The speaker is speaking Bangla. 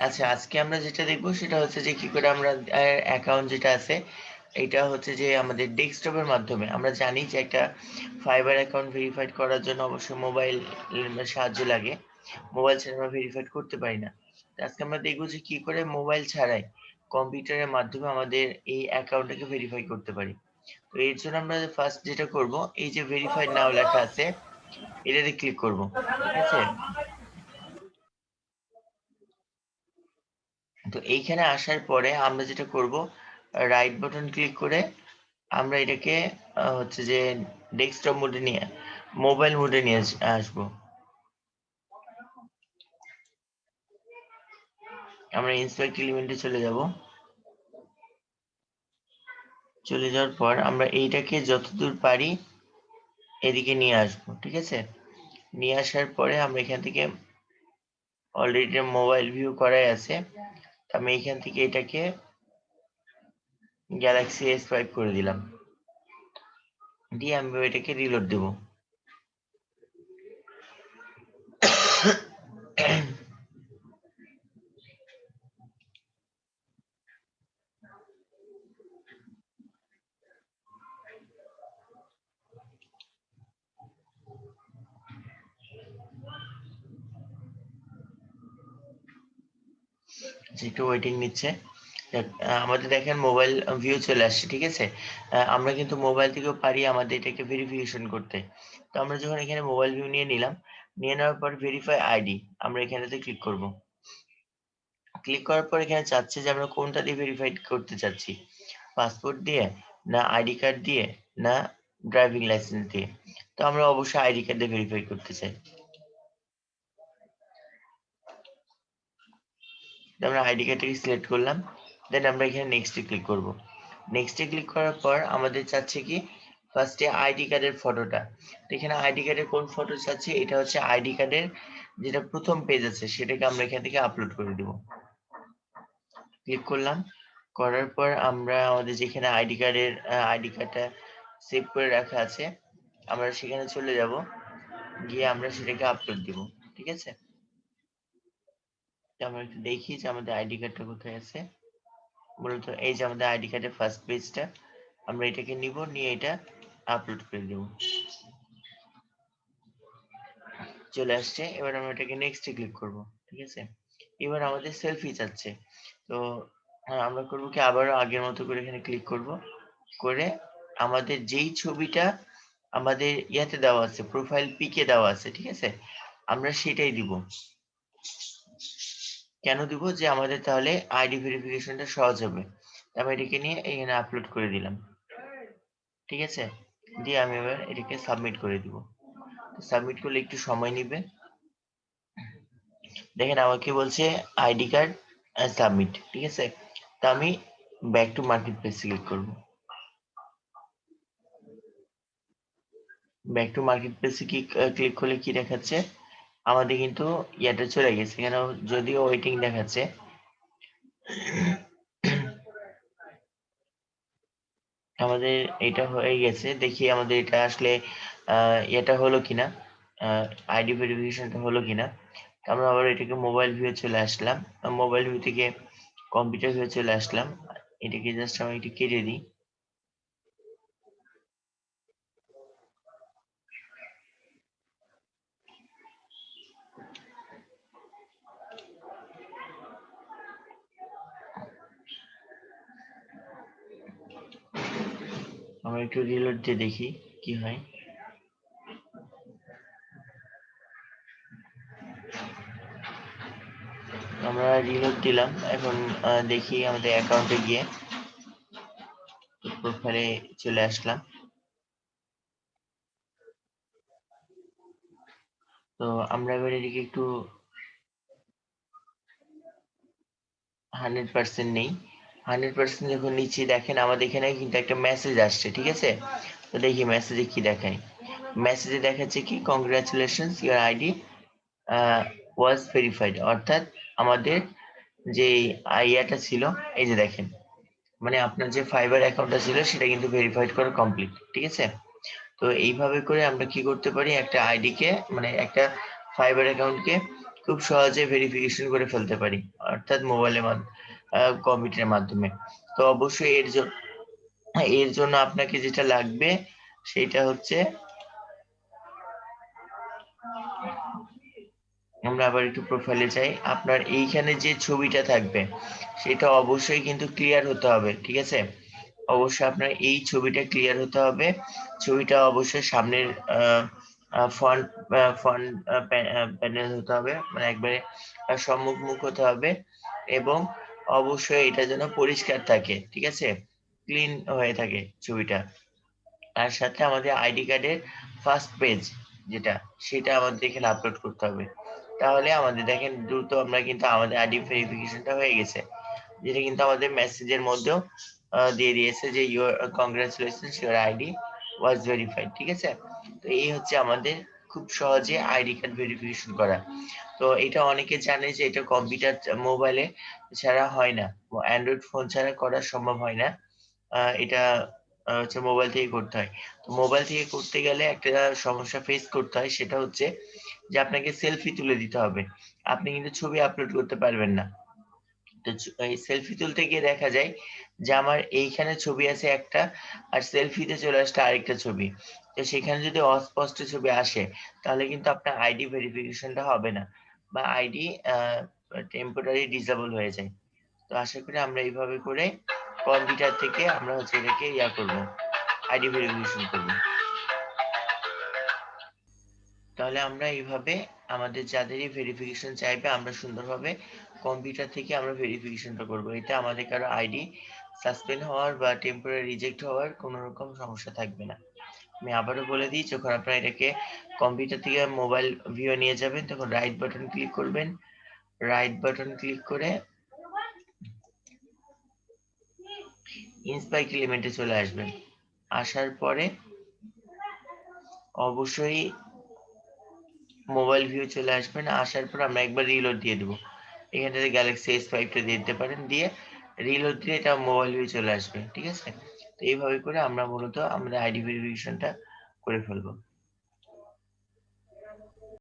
আচ্ছা, আজকে আমরা যেটা দেখবো সেটা হচ্ছে যে কি করে আমরা অ্যাকাউন্ট যেটা আছে এটা হচ্ছে যে আমাদের ডেস্কটপের মাধ্যমে আমরা জানি যে একটা ফাইবার অ্যাকাউন্ট ভেরিফাইড করার জন্য অবশ্যই মোবাইল সাহায্য লাগে। মোবাইল ছাড়া আমরা ভেরিফাইড করতে পারি না। তো আজকে আমরা দেখবো যে কি করে মোবাইল ছাড়াই কম্পিউটারের মাধ্যমে আমাদের এই অ্যাকাউন্টটাকে ভেরিফাই করতে পারি। তো এর জন্য আমরা ফার্স্ট যেটা করব, এই যে ভেরিফাইড নাও লেখা আছে এটাতে ক্লিক করব। ঠিক আছে? তো এইখানে আসার পরে আমরা যেটা করব, রাইট বাটন ক্লিক করে আমরা এটাকে হচ্ছে যে ডেস্কটপ মোডে নিয়ে মোবাইল মোডে নিয়ে আসবো। আমরা ইন্সপেক্ট এলিমেন্টে চলে যাব। চলে যাওয়ার পর আমরা এইটাকে যতদূর পারি এদিকে নিয়ে আসবো। ঠিক আছে? নিয়ে আসার পরে আমরা এখান থেকে অলরেডি মোবাইল ভিউ করাই আছে। আমি এখান থেকে এটাকে গ্যালাক্সি S5 করে দিলাম। দিয়ে আমি এটাকে রিলোড দেব। একটু ওয়েটিং নিচ্ছে। আমাদের দেখেন মোবাইল ভিউ চলে আসছে। ঠিক আছে? আমরা কিন্তু মোবাইল থেকেও পারি আমাদের এটাকে ভেরিফিকেশন করতে। তো আমরা যখন এখানে মোবাইল ভিউ নিয়ে নিলাম, নিয়ে নেওয়ার পর ভেরিফাই আইডি আমরা এখানেতে ক্লিক করব। ক্লিক করার পর এখানে চাচ্ছে যে আমরা কোনটা দিয়ে ভেরিফাইড করতে চাচ্ছি, পাসপোর্ট দিয়ে, না আইডি কার্ড দিয়ে, না ড্রাইভিং লাইসেন্স দিয়ে। তো আমরা অবশ্যই আইডি কার্ড দিয়ে ভেরিফাই করতে চাই। আমরা আইডি কার্ডটাকে সিলেক্ট করলাম, দেন আমরা এখানে নেক্সটে ক্লিক করব। নেক্সটে ক্লিক করার পর আমাদের চাচ্ছে কি ফার্স্টে আইডি কার্ডের ফটোটা। তো এখানে আইডি কার্ডের কোন ফটো চাচ্ছে, এটা হচ্ছে আইডি কার্ডের যেটা প্রথম পেজ আছে সেটাকে আমরা এখান থেকে আপলোড করে দিব। ক্লিক করলাম, করার পর আমরা আমাদের যেখানে আইডি কার্ডটা সেভ করে রাখা আছে আমরা সেখানে চলে যাব, গিয়ে আমরা সেটাকে আপলোড দিব। ঠিক আছে? তো আমরা একটু দেখি যে আমাদের আইডি কার্ডটা কোথায় আছে। মূলত এই যে আমাদের আইডি কার্ডের ফার্স্ট পেজটা, আমরা এটাকে নিব, নিয়ে এটা আপলোড করে দেব। চলে আসছে। এবার আমরা এটাকে নেক্সটে ক্লিক করব। ঠিক আছে? এবার আমাদের সেলফি চাচ্ছে। তো আমরা করব কি আবারও আগের মতো করে এখানে ক্লিক করব, করে আমাদের যেই ছবিটা আমাদের ইয়াতে দেওয়া আছে, প্রোফাইল পিকে দেওয়া আছে, ঠিক আছে, আমরা সেটাই দিব। কেন দিব? যে আমাদের তাহলে আইডি ভেরিফিকেশনটা সহজ হবে। আমি এটাকে নিয়ে এখানে আপলোড করে দিলাম। ঠিক আছে? দিয়ে আমি এবার এটাকে সাবমিট করে দিব। সাবমিট করলে একটু সময় নিবে। দেখেন আমাকে বলছে আইডি কার্ড সাবমিট। ঠিক আছে? তো আমি back to market place click করব। ব্যাক টু মার্কেট প্লেসে কি ক্লিক করলে কি দেখাচ্ছে, আমাদের কিন্তু ইয়াটা চলে গেছে, এখানে যদিও ওয়েটিং দেখাচ্ছে। আমাদের এটা হয়ে গেছে, দেখি আমাদের এটা আসলে এটা হলো কিনা, আইডি ভেরিফিকেশনটা হলো কিনা। আমরা আবার এটাকে মোবাইল ভিউ চলে আসলাম, মোবাইল ভিউ থেকে কম্পিউটার ভিউ চলে আসলাম। এটাকে জাস্ট আমি একটু কেটে দিই। আমরা একটু রিলোড দিয়ে দেখি কি হয়। আমরা রিলোড দিলাম, এখন দেখি আমাদের অ্যাকাউন্টে গিয়ে প্রোফাইলে চলে আসলাম। তো আমরা এবার এদিকে একটু 100% নেই। 100% যখন নিচ্ছি দেখেন আমাদের এখানে কিন্তু একটা মেসেজ আসছে। ঠিক আছে? তো দেখি মেসেজে কি দেখায়। মেসেজে দেখাচ্ছে কি, congratulations your ID was verified, অর্থাৎ আমাদের যে ইয়াটা ছিল, এই যে দেখেন, মানে আপনার যে ফাইবার অ্যাকাউন্টটা ছিল সেটা কিন্তু ভেরিফাইড করা কমপ্লিট। ঠিক আছে? তো এইভাবে করে আমরা কি করতে পারি, একটা আইডি কে মানে একটা ফাইবার অ্যাকাউন্টকে খুব খুব সহজে ভেরিফিকেশন করে ফেলতে পারি, অর্থাৎ মোবাইলের কম্পিউটারের মাধ্যমে। তো অবশ্যই এর জন্য আপনাকে যেটা লাগবে সেটা হচ্ছে, আমরা আবার একটু প্রোফাইলে যাই। আপনার এইখানে যে ছবিটা থাকবে সেটা অবশ্যই কিন্তু ক্লিয়ার হতে হবে, ঠিক আছে? অবশ্যই আপনার এই ছবিটা ক্লিয়ার হতে হবে। ছবিটা অবশ্যই সামনের ফ্রন্ট ফ্রন্ট প্যানেল হতে হবে, মানে একবারে সম্মুখ মুখ হতে হবে, এবং অবশ্যই এটা যেন পরিষ্কার থাকে, ঠিক আছে, ক্লিন হয়ে থাকে ছবিটা। আর সাথে আমাদের আইডি কার্ডের ফার্স্ট পেজ যেটা, সেটা আমাদের এখানে আপলোড করতে হবে। তাহলে আমাদের দেখেন দ্রুত আমরা কিন্তু আমাদের আইডি ভেরিফিকেশনটা হয়ে গেছে, যেটা কিন্তু আমাদের মেসেজের মধ্যেও দিয়ে দিয়েছে যে your congratulations, your ID was verified, ঠিক আছে? তো এই হচ্ছে আমাদের খুব সহজে আইডি কার্ড ভেরিফিকেশন করা। তো এটা অনেকে জানে যে এটা কম্পিউটার মোবাইলে ছাড়া হয় না, অ্যান্ড্রয়েড ফোন ছাড়া করা সম্ভব হয় না। এটা হচ্ছে মোবাইল থেকে করতে হয়। তো মোবাইল থেকে করতে গেলে একটা সমস্যা ফেস করতে হয়, সেটা হচ্ছে যে আপনাকে সেলফি তুলে দিতে হবে। আপনি কিন্তু ছবি আপলোড করতে পারবেন না। তো এই সেলফি তুলতে গিয়ে দেখা যায় যে আমার এইখানে ছবি আছে একটা, আর সেলফিতে চলে আসছে আরেকটা ছবি। তো সেখানে যদি অস্পষ্ট ছবি আসে তাহলে কিন্তু আপনার আইডি ভেরিফিকেশনটা হবে না, বা আইডি টেম্পোরারি ডিসেবল হয়ে যায়। তো আশা করি আমরা এইভাবে করে কম্পিউটার থেকে আমরা হচ্ছে এটাকে করবো, আইডি ভেরিফিকেশন করবো। তাহলে আমরা এইভাবে আমাদের যাদেরই ভেরিফিকেশন চাইবে আমরা সুন্দরভাবে কম্পিউটার থেকে আমরা ভেরিফিকেশনটা করব। এতে আমাদের কারো আইডি সাসপেন্ড হওয়ার বা টেম্পোরারি রিজেক্ট হওয়ার কোনো রকম সমস্যা থাকবে না। আমি আবারও বলে দিই, যখন আপনারা এটাকে কম্পিউটার থেকে মোবাইল ভিউ নিয়ে যাবেন তখন রাইট বাটন ক্লিক করবেন। রাইট বাটন ক্লিক করে ইন্সপাইক এলিমেন্টে চলে আসবেন। আসার পরে অবশ্যই মোবাইল ভিউ চলে আসবেন। আসার পর আমরা একবার রিলোড দিয়ে দেবো। এখান থেকে গ্যালাক্সি S5টা দিয়ে দিতে পারেন, দিয়ে রিলোড দিলে এটা মোবাইল ভিউ চলে আসবে, ঠিক আছে? তো এইভাবে করে আমরা মূলত আমাদের আইডি ভেরিফিকেশনটা করে ফেলবো।